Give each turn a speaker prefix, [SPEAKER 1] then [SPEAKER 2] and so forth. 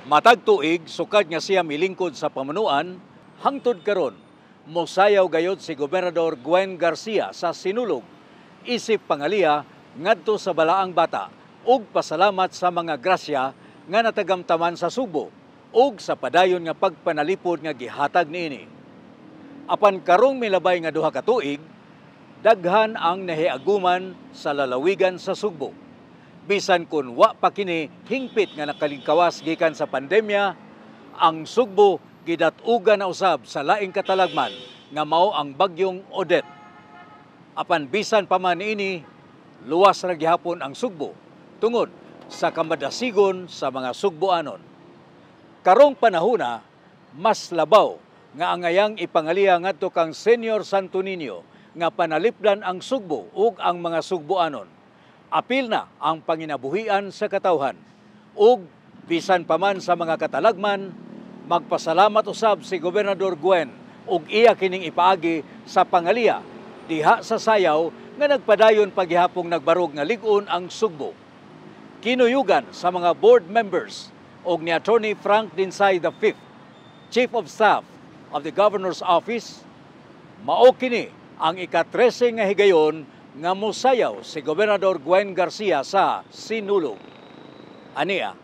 [SPEAKER 1] Matag tuig sukad nga siya milingkod sa pamunuan, hangtod karon mosayaw gayod si Gobernador Gwen Garcia sa Sinulog isip pangaliya ngadto sa balaang bata ug pasalamat sa mga grasya nga natagamtaman sa Subo ug sa padayon nga pagpanalipod nga gihatag niini. Apan karong milabay nga duha ka tuig, daghan ang nahiaguman sa lalawigan sa Sugbo. Bisan kun wa pa kini hingpit nga nakaligkawas gikan sa pandemya, ang Sugbo gidat-ugan na usab sa laing katalagman nga mao ang bagyong Odette. Apan bisan pa man ini, luwas ra gihapon ang Sugbo tungod sa kamadasigon sa mga Sugboanon. Karong panahona, mas labaw nga angayang ipangaliya ngadto kang Senior Santo Niño nga panalipdan ang Sugbo ug ang mga Sugboanon. Apil na ang panginabuhian sa katawhan ug bisan pa man sa mga katalagman, magpasalamat usab si Gobernador Gwen ug iya kining ipaagi sa pangaliya diha sa sayaw nga nagpadayon paghihapong nagbarog nga lig-on ang Sugbo. Kinuyugan sa mga board members ug ni Attorney Frank Dinsay V, Chief of Staff of the Governor's Office, mao kini ang ika-13 nga higayon nga mosayaw si Gobernador Gwen Garcia sa Sinulog. Ania,